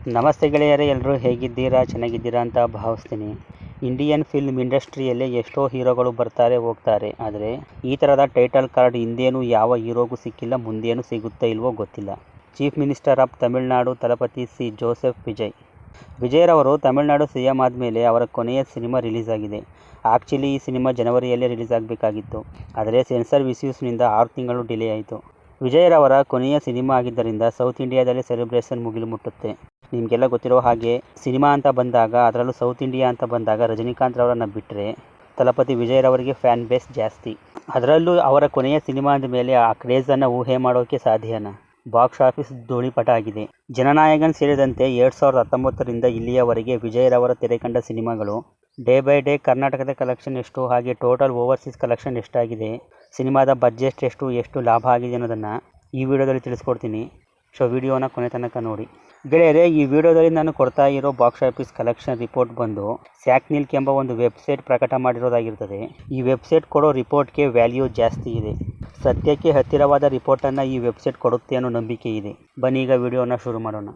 ನಮಸ್ತೆ ಗೆಳೆಯರೇ, ಎಲ್ಲರೂ ಹೇಗಿದ್ದೀರಾ? ಚೆನ್ನಾಗಿದ್ದೀರಾ ಅಂತ ಭಾವಿಸ್ತೀನಿ. ಇಂಡಿಯನ್ ಫಿಲ್ಮ್ ಇಂಡಸ್ಟ್ರಿಯಲ್ಲಿ ಎಷ್ಟೋ ಹೀರೋಗಳು ಬರ್ತಾರೆ ಹೋಗ್ತಾರೆ. ಆದರೆ ಈ ಥರದ ಟೈಟಲ್ ಕಾರ್ಡ್ ಹಿಂದೇನು ಯಾವ ಹೀರೋಗೂ ಸಿಕ್ಕಿಲ್ಲ, ಮುಂದೇನು ಸಿಗುತ್ತಾ ಇಲ್ವೋ ಗೊತ್ತಿಲ್ಲ. Chief minister of Tamil Nadu Thalapathy C Joseph ವಿಜಯ್ರವರು ತಮಿಳುನಾಡು CM ಆದಮೇಲೆ ಅವರ ಕೊನೆಯ ಸಿನಿಮಾ ರಿಲೀಸ್ ಆಗಿದೆ. ಆ್ಯಕ್ಚುಲಿ ಈ ಸಿನಿಮಾ ಜನವರಿಯಲ್ಲೇ ರಿಲೀಸ್ ಆಗಬೇಕಾಗಿತ್ತು. ಆದರೆ ಸೆನ್ಸಾರ್ ಇಶ್ಯೂಸ್ನಿಂದ 6 ತಿಂಗಳು ಡಿಲೇ ಆಯಿತು. ವಿಜಯ್ರವರ ಕೊನೆಯ ಸಿನಿಮಾ ಆಗಿದ್ದರಿಂದ ಸೌತ್ ಇಂಡಿಯಾದಲ್ಲಿ ಸೆಲೆಬ್ರೇಷನ್ ಮುಗಿಲು ಮುಟ್ಟುತ್ತೆ. ನಿಮಗೆಲ್ಲ ಗೊತ್ತಿರೋ ಹಾಗೆ ಸಿನಿಮಾ ಅಂತ ಬಂದಾಗ, ಅದರಲ್ಲೂ ಸೌತ್ ಇಂಡಿಯಾ ಅಂತ ಬಂದಾಗ ರಜನಿಕಾಂತ್ ರವರನ್ನು ಬಿಟ್ಟರೆ ತಲಪತಿ ವಿಜಯ್ರವರಿಗೆ ಫ್ಯಾನ್ ಬೇಸ್ ಜಾಸ್ತಿ. ಅದರಲ್ಲೂ ಅವರ ಕೊನೆಯ ಸಿನಿಮಾ ಅಂದಮೇಲೆ ಆ ಕ್ರೇಜನ್ನು ಊಹೆ ಮಾಡೋಕ್ಕೆ ಸಾಧ್ಯನಾ? ಬಾಕ್ಸ್ ಆಫೀಸ್ ಧೂಳಿಪಟ ಆಗಿದೆ. ಜನನಾಯಕನ್ ಸೇರಿದಂತೆ 2019ರಿಂದ ಇಲ್ಲಿಯವರೆಗೆ ವಿಜಯ್ರವರ ತೆರೆಕಂಡ ಸಿನಿಮಾಗಳು ಡೇ ಬೈ ಡೇ ಕರ್ನಾಟಕದ ಕಲೆಕ್ಷನ್ ಎಷ್ಟು, ಹಾಗೆ ಟೋಟಲ್ ಓವರ್ಸೀಸ್ ಕಲೆಕ್ಷನ್ ಎಷ್ಟಾಗಿದೆ, ಸಿನಿಮಾದ ಬಜೆಟ್ ಎಷ್ಟು ಲಾಭ ಆಗಿದೆ ಅನ್ನೋದನ್ನು ಈ ವಿಡಿಯೋದಲ್ಲಿ ತಿಳಿಸ್ಕೊಡ್ತೀನಿ. ಸೊ ವಿಡಿಯೋನ ಕೊನೆ ತನಕ ನೋಡಿ. ಗೆಳೆಯರೇ, ಈ ವಿಡಿಯೋದಲ್ಲಿ ನಾನು ಕೊಡ್ತಾ ಇರೋ ಬಾಕ್ಸ್ ಆಫೀಸ್ ಕಲೆಕ್ಷನ್ ರಿಪೋರ್ಟ್ ಬಂದು ಸ್ಯಾಕ್ನಿಲ್ಕ್ ಎಂಬ ಒಂದು ವೆಬ್ಸೈಟ್ ಪ್ರಕಟ ಮಾಡಿರೋದಾಗಿರ್ತದೆ. ಈ ವೆಬ್ಸೈಟ್ ಕೊಡೋ ರಿಪೋರ್ಟ್ಗೆ ವ್ಯಾಲ್ಯೂ ಜಾಸ್ತಿ ಇದೆ. ಸತ್ಯಕ್ಕೆ ಹತ್ತಿರವಾದ ರಿಪೋರ್ಟನ್ನು ಈ ವೆಬ್ಸೈಟ್ ಕೊಡುತ್ತೆ ಅನ್ನೋ ನಂಬಿಕೆ ಇದೆ. ಬನ್ನಿ ಈಗ ವಿಡಿಯೋನ ಶುರು ಮಾಡೋಣ.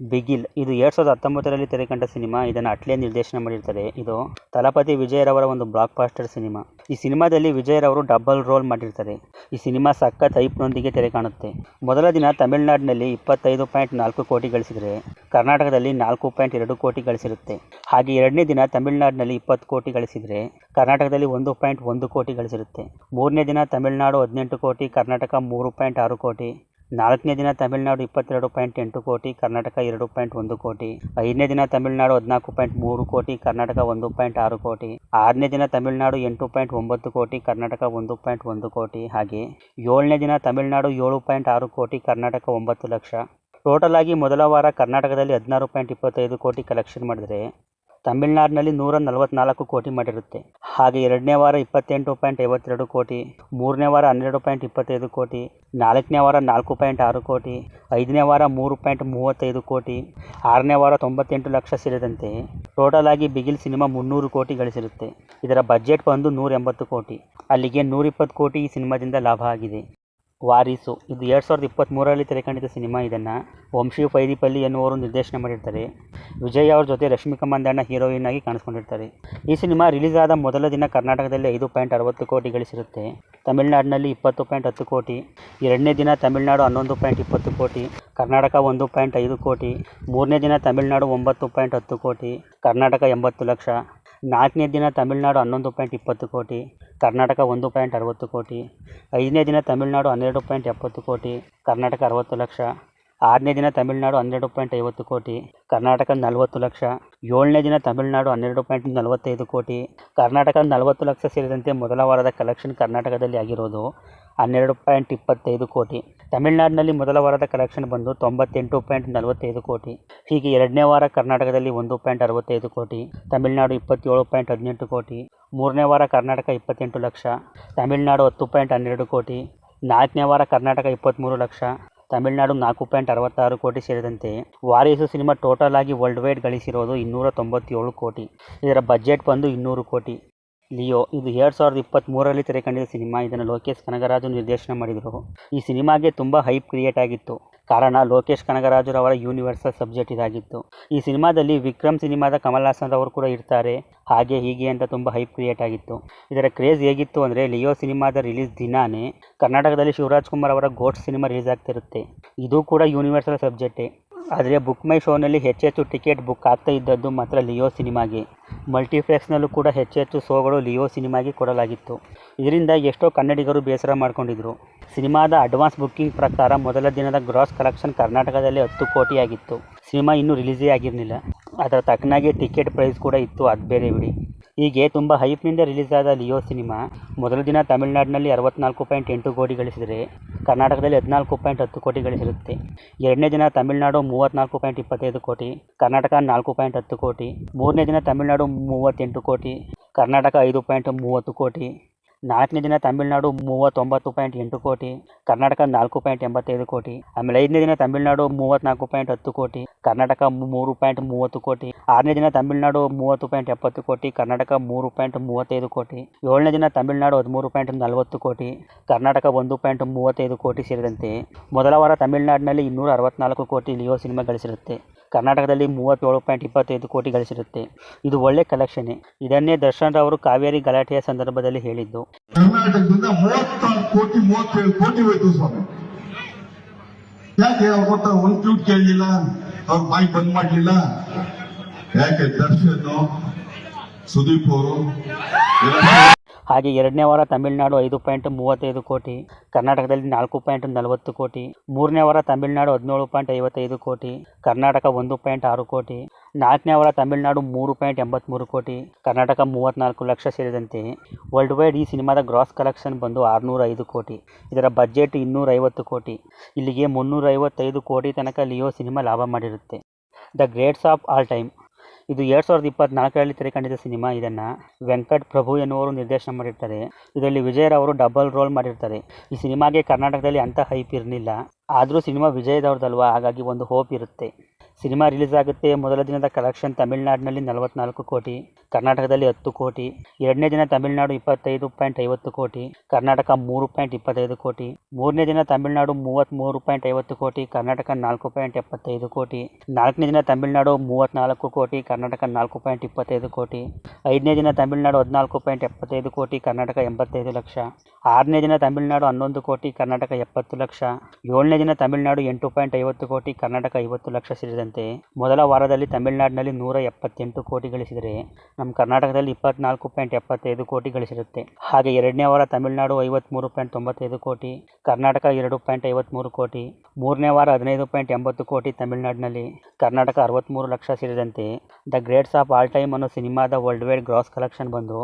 ಬಿಗಿಲ್ ಇದು 2019ರಲ್ಲಿ ತೆರೆಕಂಡ ಸಿನಿಮಾ. ಇದನ್ನು ಅಟ್ಲೇ ನಿರ್ದೇಶನ ಮಾಡಿರ್ತಾರೆ. ಇದು ತಲಪತಿ ವಿಜಯ್ರವರ ಒಂದು ಬ್ಲಾಕ್ ಬಾಸ್ಟರ್ ಸಿನಿಮಾ. ಈ ಸಿನಿಮಾದಲ್ಲಿ ವಿಜಯ್ರವರು ಡಬಲ್ ರೋಲ್ ಮಾಡಿರ್ತಾರೆ. ಈ ಸಿನಿಮಾ ಸಖತ್ ಹೈಪ್ನೊಂದಿಗೆ ತೆರೆ ಕಾಣುತ್ತೆ. ಮೊದಲ ದಿನ ತಮಿಳುನಾಡಿನಲ್ಲಿ 25.4 ಕೋಟಿ ಗಳಿಸಿದರೆ ಕರ್ನಾಟಕದಲ್ಲಿ 4.2 ಕೋಟಿ ಗಳಿಸಿರುತ್ತೆ. ಹಾಗೆ ಎರಡನೇ ದಿನ ತಮಿಳುನಾಡಿನಲ್ಲಿ 20 ಕೋಟಿ ಗಳಿಸಿದರೆ ಕರ್ನಾಟಕದಲ್ಲಿ 1.1 ಕೋಟಿ ಗಳಿಸಿರುತ್ತೆ. ಮೂರನೇ ದಿನ ತಮಿಳುನಾಡು 18 ಕೋಟಿ, ಕರ್ನಾಟಕ 3.6 ಕೋಟಿ. ನಾಲ್ಕನೇ ದಿನ ತಮಿಳುನಾಡು 22.8 ಕೋಟಿ, ಕರ್ನಾಟಕ 2.1 ಕೋಟಿ. ಐದನೇ ದಿನ ತಮಿಳುನಾಡು 14.3 ಕೋಟಿ, ಕರ್ನಾಟಕ 1.6 ಕೋಟಿ. ಆರನೇ ದಿನ ತಮಿಳುನಾಡು 8.9 ಕೋಟಿ, ಕರ್ನಾಟಕ 1.1 ಕೋಟಿ. ಹಾಗೆ ಏಳನೇ ದಿನ ತಮಿಳುನಾಡು 7.6 ಕೋಟಿ, ಕರ್ನಾಟಕ 9 ಲಕ್ಷ. ಟೋಟಲ್ ಆಗಿ ಮೊದಲ ವಾರ ಕರ್ನಾಟಕದಲ್ಲಿ 16.25 ಕೋಟಿ ಕಲೆಕ್ಷನ್ ಮಾಡಿದರೆ ತಮಿಳುನಾಡಿನಲ್ಲಿ 144 ಕೋಟಿ ಮಾಡಿರುತ್ತೆ. ಹಾಗೆ ಎರಡನೇ ವಾರ 28.52 ಕೋಟಿ, ಮೂರನೇ ವಾರ 12.25 ಕೋಟಿ, ನಾಲ್ಕನೇ ವಾರ 4.6 ಕೋಟಿ, ಐದನೇ ವಾರ 3.35 ಕೋಟಿ, ಆರನೇ ವಾರ 98 ಲಕ್ಷ ಸೇರಿದಂತೆ ಟೋಟಲ್ ಆಗಿ ಬಿಗಿಲ್ ಸಿನಿಮಾ 300 ಕೋಟಿ ಗಳಿಸಿರುತ್ತೆ. ಇದರ ಬಜೆಟ್ ಬಂದು 180 ಕೋಟಿ. ಅಲ್ಲಿಗೆ 120 ಕೋಟಿ ಈ ಸಿನಿಮಾದಿಂದ ಲಾಭ ಆಗಿದೆ. ವಾರಿಸು ಇದು 2023ರಲ್ಲಿ ತೆರೆಕಂಡಿದ್ದ ಸಿನಿಮಾ. ಇದನ್ನು ವಂಶಿ ಪೈದಿಪಲ್ಲಿ ಎನ್ನುವರು ನಿರ್ದೇಶನ ಮಾಡಿರ್ತಾರೆ. ವಿಜಯ್ ಅವ್ರ ಜೊತೆ ರಶ್ಮಿಕಾ ಮಂದಣ್ಣ ಹೀರೋಯಿನ್ ಆಗಿ ಕಾಣಿಸ್ಕೊಂಡಿರ್ತಾರೆ. ಈ ಸಿನಿಮಾ ರಿಲೀಸ್ ಆದ ಮೊದಲ ದಿನ ಕರ್ನಾಟಕದಲ್ಲಿ 5.60 ಕೋಟಿ ಗಳಿಸಿರುತ್ತೆ. ತಮಿಳುನಾಡಿನಲ್ಲಿ 20.10 ಕೋಟಿ. ಎರಡನೇ ದಿನ ತಮಿಳುನಾಡು 11.20 ಕೋಟಿ, ಕರ್ನಾಟಕ 1.5 ಕೋಟಿ. ಮೂರನೇ ದಿನ ತಮಿಳುನಾಡು 9.10 ಕೋಟಿ, ಕರ್ನಾಟಕ 80 ಲಕ್ಷ. ನಾಲ್ಕನೇ ದಿನ ತಮಿಳುನಾಡು 11.20 ಕೋಟಿ, ಕರ್ನಾಟಕ 1.60 ಕೋಟಿ. ಐದನೇ ದಿನ ತಮಿಳುನಾಡು 12.70 ಕೋಟಿ, ಕರ್ನಾಟಕ 60 ಲಕ್ಷ. ಆರನೇ ದಿನ ತಮಿಳುನಾಡು 12.50 ಕೋಟಿ, ಕರ್ನಾಟಕ 40 ಲಕ್ಷ. ಏಳನೇ ದಿನ ತಮಿಳುನಾಡು 12.45 ಕೋಟಿ, ಕರ್ನಾಟಕ 40 ಲಕ್ಷ ಸೇರಿದಂತೆ ಮೊದಲ ವಾರದ ಕಲೆಕ್ಷನ್ ಕರ್ನಾಟಕದಲ್ಲಿ ಆಗಿರೋದು 12.25 ಕೋಟಿ. ತಮಿಳುನಾಡಿನಲ್ಲಿ ಮೊದಲ ವಾರದ ಕಲೆಕ್ಷನ್ ಬಂದು 98.45 ಕೋಟಿ. ಹೀಗೆ ಎರಡನೇ ವಾರ ಕರ್ನಾಟಕದಲ್ಲಿ 1.65 ಕೋಟಿ, ತಮಿಳುನಾಡು 27.18 ಕೋಟಿ. ಮೂರನೇ ವಾರ ಕರ್ನಾಟಕ 28 ಲಕ್ಷ, ತಮಿಳುನಾಡು 10.12 ಕೋಟಿ. ನಾಲ್ಕನೇ ವಾರ ಕರ್ನಾಟಕ 23 ಲಕ್ಷ, ತಮಿಳುನಾಡು 4.66 ಕೋಟಿ ಸೇರಿದಂತೆ ವಾರಿಸು ಸಿನಿಮಾ ಟೋಟಲ್ ಆಗಿ ವರ್ಲ್ಡ್ ವೈಡ್ ಗಳಿಸಿರೋದು 297 ಕೋಟಿ. ಇದರ ಬಜೆಟ್ ಬಂದು 200 ಕೋಟಿ. ಲಿಯೋ ಇದು 2023ರಲ್ಲಿ ತೆರೆಕಂಡಿದ್ದ ಸಿನಿಮಾ. ಇದನ್ನು ಲೋಕೇಶ್ ಕನಗರಾಜು ನಿರ್ದೇಶನ ಮಾಡಿದರು. ಈ ಸಿನಿಮಾಗೆ ತುಂಬ ಹೈಪ್ ಕ್ರಿಯೇಟ್ ಆಗಿತ್ತು. ಕಾರಣ ಲೋಕೇಶ್ ಕನಗರಾಜುರವರ ಯೂನಿವರ್ಸಲ್ ಸಬ್ಜೆಕ್ಟ್ ಇದಾಗಿತ್ತು. ಈ ಸಿನಿಮಾದಲ್ಲಿ ವಿಕ್ರಮ್ ಸಿನಿಮಾದ ಕಮಲ್ ಹಾಸನ್ ಅವರು ಕೂಡ ಇರ್ತಾರೆ. ಹಾಗೆ ಹೀಗೆ ಅಂತ ತುಂಬ ಹೈಪ್ ಕ್ರಿಯೇಟ್ ಆಗಿತ್ತು. ಇದರ ಕ್ರೇಜ್ ಹೇಗಿತ್ತು ಅಂದರೆ, ಲಿಯೋ ಸಿನಿಮಾದ ರಿಲೀಸ್ ದಿನಾನೇ ಕರ್ನಾಟಕದಲ್ಲಿ ಶಿವರಾಜ್ ಕುಮಾರ್ ಅವರ ಗೋಸ್ಟ್ ಸಿನಿಮಾ ರಿಲೀಸ್ ಆಗ್ತಿರುತ್ತೆ. ಇದು ಕೂಡ ಯೂನಿವರ್ಸಲ್ ಸಬ್ಜೆಕ್ಟೇ. ಆದರೆ ಬುಕ್ ಮೈ ಶೋನಲ್ಲಿ ಹೆಚ್ಚೆಚ್ಚು ಟಿಕೆಟ್ ಬುಕ್ ಆಗ್ತಾ ಇದ್ದದ್ದು ಮಾತ್ರ ಲಿಯೋ ಸಿನಿಮಾಗೆ. ಮಲ್ಟಿಪ್ಲೆಕ್ಸ್ನಲ್ಲೂ ಕೂಡ ಹೆಚ್ಚೆಚ್ಚು ಶೋಗಳು ಲಿಯೋ ಸಿನಿಮಾಗೆ ಕೊಡಲಾಗಿತ್ತು. ಇದರಿಂದ ಎಷ್ಟೋ ಕನ್ನಡಿಗರು ಬೇಸರ ಮಾಡಿಕೊಂಡಿದ್ರು. ಸಿನಿಮಾದ ಅಡ್ವಾನ್ಸ್ ಬುಕ್ಕಿಂಗ್ ಪ್ರಕಾರ ಮೊದಲ ದಿನದ ಗ್ರಾಸ್ ಕಲೆಕ್ಷನ್ ಕರ್ನಾಟಕದಲ್ಲಿ 10 ಕೋಟಿ ಆಗಿತ್ತು. ಸಿನಿಮಾ ಇನ್ನೂ ರಿಲೀಸೇ ಆಗಿರಲಿಲ್ಲ. ಅದರ ತಕ್ಕನಾಗೆ ಟಿಕೆಟ್ ಪ್ರೈಸ್ ಕೂಡ ಇತ್ತು, ಅದು ಬೇರೆ ಬಿಡಿ. ಹೀಗೆ ತುಂಬ ಹೈಪ್ನಿಂದ ರಿಲೀಸ್ ಆದ ಲಿಯೋ ಸಿನಿಮಾ ಮೊದಲ ದಿನ ತಮಿಳುನಾಡಿನಲ್ಲಿ 64.8 ಕೋಟಿ ಗಳಿಸಿದರೆ ಕರ್ನಾಟಕದಲ್ಲಿ 14.10 ಕೋಟಿ ಗಳಿಸಿರುತ್ತೆ. ಎರಡನೇ ದಿನ ತಮಿಳುನಾಡು 34.25 ಕೋಟಿ, ಕರ್ನಾಟಕ 4.10 ಕೋಟಿ. ಮೂರನೇ ದಿನ ತಮಿಳುನಾಡು 38 ಕೋಟಿ, ಕರ್ನಾಟಕ 5.30 ಕೋಟಿ. ನಾಲ್ಕನೇ ದಿನ ತಮಿಳುನಾಡು 39.8 ಕೋಟಿ, ಕರ್ನಾಟಕ 4.85 ಕೋಟಿ. ಆಮೇಲೆ ಐದನೇ ದಿನ ತಮಿಳುನಾಡು 34.10 ಕೋಟಿ, ಕರ್ನಾಟಕ 3.30 ಕೋಟಿ. ಆರನೇ ದಿನ ತಮಿಳುನಾಡು 30.70 ಕೋಟಿ, ಕರ್ನಾಟಕ 3.35 ಕೋಟಿ. ಏಳನೇ ದಿನ ತಮಿಳುನಾಡು 13.40 ಕೋಟಿ, ಕರ್ನಾಟಕ 1.35 ಕೋಟಿ ಸೇರಿದಂತೆ ಮೊದಲ ವಾರ ತಮಿಳುನಾಡಿನಲ್ಲಿ 264 ಕೋಟಿ ಲಿಯೋ ಸಿನಿಮಾ ಗಳಿಸಿರುತ್ತೆ. ಕರ್ನಾಟಕದಲ್ಲಿ 37.25 ಕೋಟಿ ಗಳಿಸಿರುತ್ತೆ. ಇದು ಒಳ್ಳೆ ಕಲೆಕ್ಷನ್ನೇ. ಇದನ್ನೇ ದರ್ಶನ್ ರವರು ಕಾವೇರಿ ಗಲಾಟೆಯ ಸಂದರ್ಭದಲ್ಲಿ ಹೇಳಿದ್ದು. ಕರ್ನಾಟಕದಿಂದ 36 ಕೋಟಿ 37 ಕೋಟಿ ಹೋಯ್ತು ಸ್ವಾಮಿ. ಯಾಕೆ ಅವ್ರು ಕೊಟ್ಟ ಒಂದು ಟ್ಯೂಟ್ ಕೇಳಲಿಲ್ಲ, ಅವ್ರ ಬಾಯಿ ಬಂದ್ ಮಾಡಲಿಲ್ಲ? ಯಾಕೆ ದರ್ಶನ್ ಸುದೀಪ್ ಅವರು ಹಾಗೆ ಎರಡನೇ ವಾರ ತಮಿಳುನಾಡು 5.35 ಕೋಟಿ, ಕರ್ನಾಟಕದಲ್ಲಿ 4.40 ಕೋಟಿ. ಮೂರನೇ ವಾರ ತಮಿಳುನಾಡು 17.55 ಕೋಟಿ, ಕರ್ನಾಟಕ 1.6 ಕೋಟಿ. ನಾಲ್ಕನೇ ವಾರ ತಮಿಳುನಾಡು 3.83 ಕೋಟಿ, ಕರ್ನಾಟಕ 34 ಲಕ್ಷ ಸೇರಿದಂತೆ ವರ್ಲ್ಡ್ ವೈಡ್ ಈ ಸಿನಿಮಾದ ಗ್ರಾಸ್ ಕಲೆಕ್ಷನ್ ಬಂದು 605 ಕೋಟಿ. ಇದರ ಬಜೆಟ್ 250 ಕೋಟಿ. ಇಲ್ಲಿಗೆ 355 ಕೋಟಿ ತನಕ ಲಿಯೋ ಸಿನಿಮಾ ಲಾಭ ಮಾಡಿರುತ್ತೆ. The greats of all time ಇದು 2024ರಲ್ಲಿ ತೆರೆ ಕಂಡಿದ್ದ ಸಿನಿಮಾ. ಇದನ್ನು ವೆಂಕಟ್ ಪ್ರಭು ಎನ್ನುವರು ನಿರ್ದೇಶನ ಮಾಡಿರ್ತಾರೆ. ಇದರಲ್ಲಿ ವಿಜಯ್ ರವರು ಡಬಲ್ ರೋಲ್ ಮಾಡಿರ್ತಾರೆ. ಈ ಸಿನಿಮಾಗೆ ಕರ್ನಾಟಕದಲ್ಲಿ ಅಂಥ ಹೈಪ್ ಇರಲಿಲ್ಲ, ಆದರೂ ಸಿನಿಮಾ ವಿಜಯದವ್ರದ್ದಲ್ವಾ, ಹಾಗಾಗಿ ಒಂದು ಹೋಪ್ ಇರುತ್ತೆ. ಸಿನಿಮಾ ರಿಲೀಸ್ ಆಗುತ್ತೆ. ಮೊದಲ ದಿನದ ಕಲೆಕ್ಷನ್ ತಮಿಳುನಾಡಿನಲ್ಲಿ 44 ಕೋಟಿ, ಕರ್ನಾಟಕದಲ್ಲಿ 10 ಕೋಟಿ. ಎರಡನೇ ದಿನ ತಮಿಳುನಾಡು 25.50 ಕೋಟಿ, ಕರ್ನಾಟಕ 3.25 ಕೋಟಿ. ಮೂರನೇ ದಿನ ತಮಿಳುನಾಡು 33.50 ಕೋಟಿ, ಕರ್ನಾಟಕ 4.75 ಕೋಟಿ. ನಾಲ್ಕನೇ ದಿನ ತಮಿಳುನಾಡು 34 ಕೋಟಿ, ಕರ್ನಾಟಕ 4.25 ಕೋಟಿ. ಐದನೇ ದಿನ ತಮಿಳುನಾಡು 14.75 ಕೋಟಿ, ಕರ್ನಾಟಕ 85 ಲಕ್ಷ. ಆರನೇ ದಿನ ತಮಿಳುನಾಡು 11 ಕೋಟಿ, ಕರ್ನಾಟಕ 70 ಲಕ್ಷ. ಏಳನೇ ದಿನ ತಮಿಳುನಾಡು 8.50 ಕೋಟಿ, ಕರ್ನಾಟಕ 50 ಲಕ್ಷ ಸೇರಿದಂತೆ ಮೊದಲ ವಾರದಲ್ಲಿ ತಮಿಳುನಾಡಿನಲ್ಲಿ 178 ಕೋಟಿ ಗಳಿಸಿದರೆ ನಮ್ಮ ಕರ್ನಾಟಕದಲ್ಲಿ 24.75 ಕೋಟಿ ಗಳಿಸಿರುತ್ತೆ. ಹಾಗೆ ಎರಡನೇ ವಾರ ತಮಿಳುನಾಡು 53.95 ಕೋಟಿ, ಕರ್ನಾಟಕ 2.53 ಕೋಟಿ. ಮೂರನೇ ವಾರ 15.80 ಕೋಟಿ ತಮಿಳುನಾಡಿನಲ್ಲಿ, ಕರ್ನಾಟಕ 63 ಲಕ್ಷ ಸೇರಿದಂತೆ the greats of all time ಅನ್ನೋ ಸಿನಿಮಾದ ವರ್ಲ್ಡ್ ವೈಡ್ ಗ್ರಾಸ್ ಕಲೆಕ್ಷನ್ ಬಂದು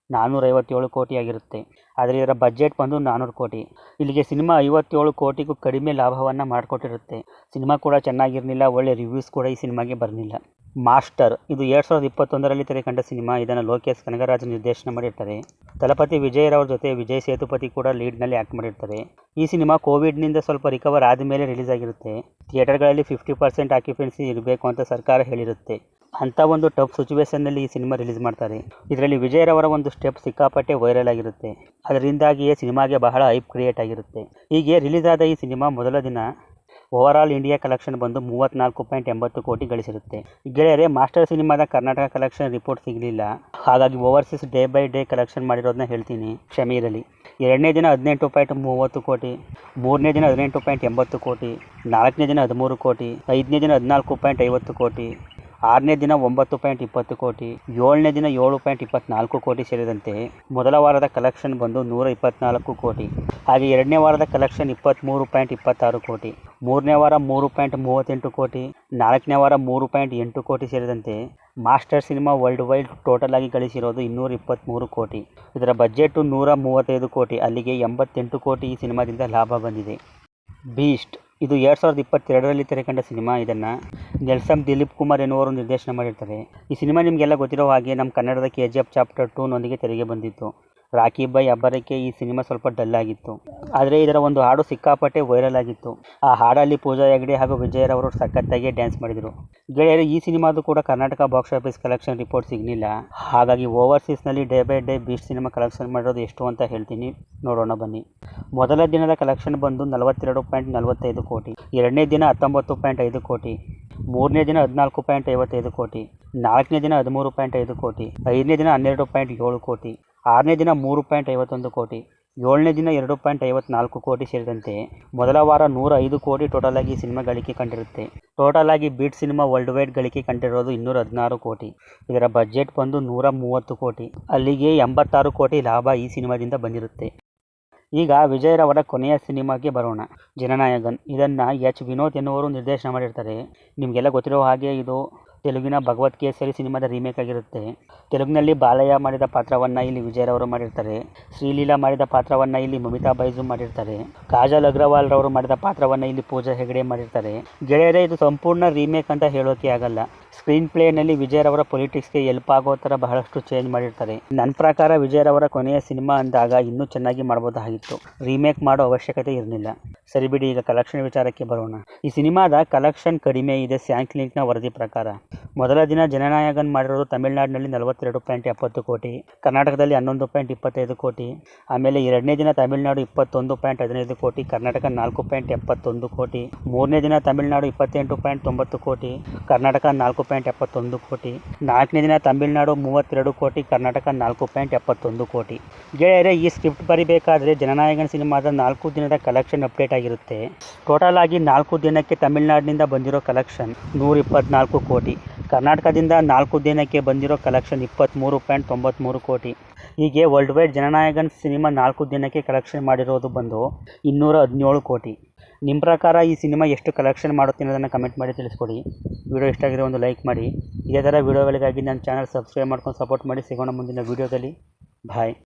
457 ಕೋಟಿ ಆಗಿರುತ್ತೆ. ಆದರೆ ಇದರ ಬಜೆಟ್ ಬಂದು 400 ಕೋಟಿ. ಇಲ್ಲಿಗೆ ಸಿನಿಮಾ 57 ಕೋಟಿಗೂ ಕಡಿಮೆ ಲಾಭವನ್ನು ಮಾಡಿಕೊಟ್ಟಿರುತ್ತೆ. ಸಿನಿಮಾ ಕೂಡ ಚೆನ್ನಾಗಿರಲಿಲ್ಲ, ಒಳ್ಳೆ ರಿವ್ಯೂಸ್ ಕೂಡ ಈ ಸಿನಿಮಾಗೆ ಬರಲಿಲ್ಲ. ಮಾಸ್ಟರ್ ಇದು 2021ರಲ್ಲಿ ತೆರೆ ಕಂಡ ಸಿನಿಮಾ. ಇದನ್ನು ಲೋಕೇಶ್ ಕನಗರಾಜ್ ನಿರ್ದೇಶನ ಮಾಡಿರ್ತಾರೆ. ತಲಪತಿ ವಿಜಯ್ ರವ್ರ ಜೊತೆ ವಿಜಯ್ ಸೇತುಪತಿ ಕೂಡ ಲೀಡ್ನಲ್ಲಿ ಆ್ಯಕ್ಟ್ ಮಾಡಿರ್ತಾರೆ. ಈ ಸಿನಿಮಾ ಕೋವಿಡ್ನಿಂದ ಸ್ವಲ್ಪ ರಿಕವರ್ ಆದಮೇಲೆ ರಿಲೀಸ್ ಆಗಿರುತ್ತೆ. ಥಿಯೇಟರ್ಗಳಲ್ಲಿ 50% ಆಕ್ಯುಪೆನ್ಸಿ ಇರಬೇಕು ಅಂತ ಸರ್ಕಾರ ಹೇಳಿರುತ್ತೆ. ಅಂಥ ಒಂದು ಟಫ್ ಸಿಚುವೇಷನ್ನಲ್ಲಿ ಈ ಸಿನಿಮಾ ರಿಲೀಸ್ ಮಾಡ್ತಾರೆ. ಇದರಲ್ಲಿ ವಿಜಯ್ ರವರ ಒಂದು ಸ್ಟೆಪ್ ಸಿಕ್ಕಾಪಟ್ಟೆ ವೈರಲ್ ಆಗಿರುತ್ತೆ. ಅದರಿಂದಾಗಿಯೇ ಸಿನಿಮಾಗೆ ಬಹಳ ಹೈಪ್ ಕ್ರಿಯೇಟ್ ಆಗಿರುತ್ತೆ. ಹೀಗೆ ರಿಲೀಸ್ ಆದ ಈ ಸಿನಿಮಾ ಮೊದಲ ದಿನ ಓವರಾಲ್ ಇಂಡಿಯಾ ಕಲೆಕ್ಷನ್ ಬಂದು 34.80 ಕೋಟಿ ಗಳಿಸಿರುತ್ತೆ. ಗೆಳೆಯರೆ, ಮಾಸ್ಟರ್ ಸಿನಿಮಾದ ಕರ್ನಾಟಕ ಕಲೆಕ್ಷನ್ ರಿಪೋರ್ಟ್ ಸಿಗಲಿಲ್ಲ, ಹಾಗಾಗಿ overseas day by day collection ಮಾಡಿರೋದನ್ನ ಹೇಳ್ತೀನಿ, ಕ್ಷಮೆ ಇರಲಿ. ಎರಡನೇ ದಿನ 18.30 ಕೋಟಿ, ಮೂರನೇ ದಿನ 18.80 ಕೋಟಿ, ನಾಲ್ಕನೇ ದಿನ 13 ಕೋಟಿ, ಐದನೇ ದಿನ 14.50 ಕೋಟಿ, ಆರನೇ ದಿನ 9.20 ಕೋಟಿ, ಏಳನೇ ದಿನ 7.24 ಕೋಟಿ ಸೇರಿದಂತೆ ಮೊದಲ ವಾರದ ಕಲೆಕ್ಷನ್ ಬಂದು 124 ಕೋಟಿ. ಹಾಗೆ ಎರಡನೇ ವಾರದ ಕಲೆಕ್ಷನ್ 23.26 ಕೋಟಿ, ಮೂರನೇ ವಾರ 3.38 ಕೋಟಿ, ನಾಲ್ಕನೇ ವಾರ 3.8 ಕೋಟಿ ಸೇರಿದಂತೆ master cinema world wide total ಆಗಿ ಗಳಿಸಿರೋದು 223 ಕೋಟಿ. ಇದರ ಬಜೆಟ್ 135 ಕೋಟಿ. ಅಲ್ಲಿಗೆ 88 ಕೋಟಿ ಈ ಸಿನಿಮಾದಿಂದ ಲಾಭ ಬಂದಿದೆ. ಬೀಸ್ಟ್ ಇದು 2022ರಲ್ಲಿ ತೆರೆ ಕಂಡ ಸಿನಿಮಾ. ಇದನ್ನು ನೆಲ್ಸನ್ ದಿಲೀಪ್ ಕುಮಾರ್ ಎನ್ನುವರು ನಿರ್ದೇಶನ ಮಾಡಿರ್ತಾರೆ. ಈ ಸಿನಿಮಾ ನಿಮಗೆಲ್ಲ ಗೊತ್ತಿರೋ ಹಾಗೆ ನಮ್ಮ ಕನ್ನಡದ KGF ಚಾಪ್ಟರ್ 2 ನೊಂದಿಗೆ ತೆರೆಗೆ ಬಂದಿತ್ತು. ರಾಖಿ ಬೈ ಅಬ್ಬರಕ್ಕೆ ಈ ಸಿನಿಮಾ ಸ್ವಲ್ಪ ಡಲ್ ಆಗಿತ್ತು. ಆದರೆ ಇದರ ಒಂದು ಹಾಡು ಸಿಕ್ಕಾಪಟ್ಟೆ ವೈರಲ್ ಆಗಿತ್ತು. ಆ ಹಾಡಲ್ಲಿ ಪೂಜಾ ಹೆಗ್ಡೆ ಹಾಗೂ ವಿಜಯ್ ರವರು ಸಖತ್ತಾಗಿ ಡ್ಯಾನ್ಸ್ ಮಾಡಿದರು. ಗೆಳೆಯರು, ಈ ಸಿನಿಮಾದು ಕೂಡ Karnataka box office collection report ಸಿಗಲಿಲ್ಲ. ಹಾಗಾಗಿ ಓವರ್ಸೀಸ್ನಲ್ಲಿ day by day Beast cinema collection ಮಾಡಿರೋದು ಎಷ್ಟು ಅಂತ ಹೇಳ್ತೀನಿ, ನೋಡೋಣ ಬನ್ನಿ. ಮೊದಲ ದಿನದ ಕಲೆಕ್ಷನ್ ಬಂದು 42.45 ಕೋಟಿ, ಎರಡನೇ ದಿನ 19.5 ಕೋಟಿ, ಮೂರನೇ ದಿನ 14.55 ಕೋಟಿ, ನಾಲ್ಕನೇ ದಿನ 13.5 ಕೋಟಿ, ಐದನೇ ದಿನ 12.7 ಕೋಟಿ, ಆರನೇ ದಿನ 3.51 ಕೋಟಿ, ಏಳನೇ ದಿನ 2.54 ಕೋಟಿ ಸೇರಿದಂತೆ ಮೊದಲ ವಾರ 105 ಕೋಟಿ ಟೋಟಲ್ ಆಗಿ ಸಿನಿಮಾ ಗಳಿಕೆ ಕಂಡಿರುತ್ತೆ. ಟೋಟಲ್ ಆಗಿ ಬೀಟ್ ಸಿನಿಮಾ ವರ್ಲ್ಡ್ ವೈಡ್ ಗಳಿಕೆ ಕಂಡಿರೋದು 216 ಕೋಟಿ. ಇದರ ಬಜೆಟ್ ಬಂದು 130 ಕೋಟಿ. ಅಲ್ಲಿಗೆ 86 ಕೋಟಿ ಲಾಭ ಈ ಸಿನಿಮಾದಿಂದ ಬಂದಿರುತ್ತೆ. ಈಗ ವಿಜಯ್ ರವರ ಕೊನೆಯ ಸಿನಿಮಾಗೆ ಬರೋಣ, ಜನನಾಯಕನ್. ಇದನ್ನು H. ವಿನೋದ್ ಎನ್ನುವರು ನಿರ್ದೇಶನ ಮಾಡಿರ್ತಾರೆ. ನಿಮಗೆಲ್ಲ ಗೊತ್ತಿರೋ ಹಾಗೆ ಇದು ತೆಲುಗಿನ ಭಗವತ್ ಕೇಸರಿ ಸಿನಿಮಾದ ರೀಮೇಕ್ ಆಗಿರುತ್ತೆ. ತೆಲುಗಿನಲ್ಲಿ ಬಾಲಯ್ಯ ಮಾಡಿದ ಪಾತ್ರವನ್ನು ಇಲ್ಲಿ ವಿಜಯ್ ರವರು ಮಾಡಿರ್ತಾರೆ. ಶ್ರೀಲೀಲಾ ಮಾಡಿದ ಪಾತ್ರವನ್ನು ಇಲ್ಲಿ ಮಮಿತಾ ಬೈಜು ಮಾಡಿರ್ತಾರೆ. ಕಾಜಲ್ ಅಗ್ರವಾಲ್ ರವರು ಮಾಡಿದ ಪಾತ್ರವನ್ನು ಇಲ್ಲಿ ಪೂಜಾ ಹೆಗ್ಡೆ ಮಾಡಿರ್ತಾರೆ. ಗೆಳೆಯರೇ, ಇದು ಸಂಪೂರ್ಣ ರೀಮೇಕ್ ಅಂತ ಹೇಳೋಕೆ ಆಗಲ್ಲ. ಸ್ಕ್ರೀನ್ ಪ್ಲೇನಲ್ಲಿ ವಿಜಯ್ ರವರ ಪೊಲಿಟಿಕ್ಸ್ಗೆ ಹೆಲ್ಪ್ ಆಗೋ ಥರ ಬಹಳಷ್ಟು ಚೇಂಜ್ ಮಾಡಿರ್ತಾರೆ. ನನ್ನ ಪ್ರಕಾರ ವಿಜಯ್ ರವರ ಕೊನೆಯ ಸಿನಿಮಾ ಅಂದಾಗ ಇನ್ನೂ ಚೆನ್ನಾಗಿ ಮಾಡ್ಬೋದಾಗಿತ್ತು, ರೀಮೇಕ್ ಮಾಡೋ ಅವಶ್ಯಕತೆ ಇರಲಿಲ್ಲ. ಸರಿ ಬಿಡಿ, ಈಗ ಕಲೆಕ್ಷನ್ ವಿಚಾರಕ್ಕೆ ಬರೋಣ. ಈ ಸಿನಿಮಾದ ಕಲೆಕ್ಷನ್ ಕಡಿಮೆ ಇದೆ ಸ್ಯಾಂಕ್ ಲಿಂಕ್ನ ವರದಿ ಪ್ರಕಾರ. ಮೊದಲ ದಿನ ಜನನಾಯಕನ್ ಮಾಡಿರೋದು ತಮಿಳುನಾಡಿನಲ್ಲಿ 42.70 ಕೋಟಿ, ಕರ್ನಾಟಕದಲ್ಲಿ 11.25 ಕೋಟಿ. ಆಮೇಲೆ ಎರಡನೇ ದಿನ ತಮಿಳುನಾಡು 21.15 ಕೋಟಿ, ಕರ್ನಾಟಕ 4.71 ಕೋಟಿ. ಮೂರನೇ ದಿನ ತಮಿಳುನಾಡು 28.90 ಕೋಟಿ, ಕರ್ನಾಟಕ 4.71 ಕೋಟಿ. ನಾಲ್ಕನೇ ದಿನ ತಮಿಳುನಾಡು 32 ಕೋಟಿ, ಕರ್ನಾಟಕ 4.71 ಕೋಟಿ. ಗೆಳೆಯರೆ, ಈ ಸ್ಕ್ರಿಪ್ಟ್ ಬರಿಬೇಕಾದ್ರೆ ಜನನಾಯಕನ್ ಸಿನಿಮಾದ 4 ದಿನದ ಕಲೆಕ್ಷನ್ ಅಪ್ಡೇಟ್ ಆಗಿರುತ್ತೆ. ಟೋಟಲ್ ಆಗಿ 4 ದಿನಕ್ಕೆ ತಮಿಳುನಾಡಿನಿಂದ ಬಂದಿರೋ ಕಲೆಕ್ಷನ್ 124 ಕೋಟಿ. ಕರ್ನಾಟಕದಿಂದ 4 ದಿನಕ್ಕೆ ಬಂದಿರೋ ಕಲೆಕ್ಷನ್ 23.93 ಕೋಟಿ. ಹೀಗೆ ವರ್ಲ್ಡ್ ವೈಡ್ ಜನನಾಯಕನ್ ಸಿನಿಮಾ 4 ದಿನಕ್ಕೆ ಕಲೆಕ್ಷನ್ ಮಾಡಿರೋದು ಬಂದು 217 ಕೋಟಿ. ನಿಮ್ಮ ಪ್ರಕಾರ ಈ ಸಿನಿಮಾ ಎಷ್ಟು ಕಲೆಕ್ಷನ್ ಮಾಡುತ್ತೆ ಅನ್ನೋದನ್ನು ಕಮೆಂಟ್ ಮಾಡಿ ತಿಳಿಸ್ಕೊಡಿ. ವಿಡಿಯೋ ಇಷ್ಟ ಆಗಿದ್ರೆ ಒಂದು ಲೈಕ್ ಮಾಡಿ. ಇದೇ ಥರ ವಿಡಿಯೋಗಳಿಗಾಗಿ ನನ್ನ ಚಾನಲ್ ಸಬ್ಸ್ಕ್ರೈಬ್ ಮಾಡ್ಕೊಂಡು ಸಪೋರ್ಟ್ ಮಾಡಿ. ಸಿಗೋಣ ಮುಂದಿನ ವಿಡಿಯೋದಲ್ಲಿ. ಬಾಯ್.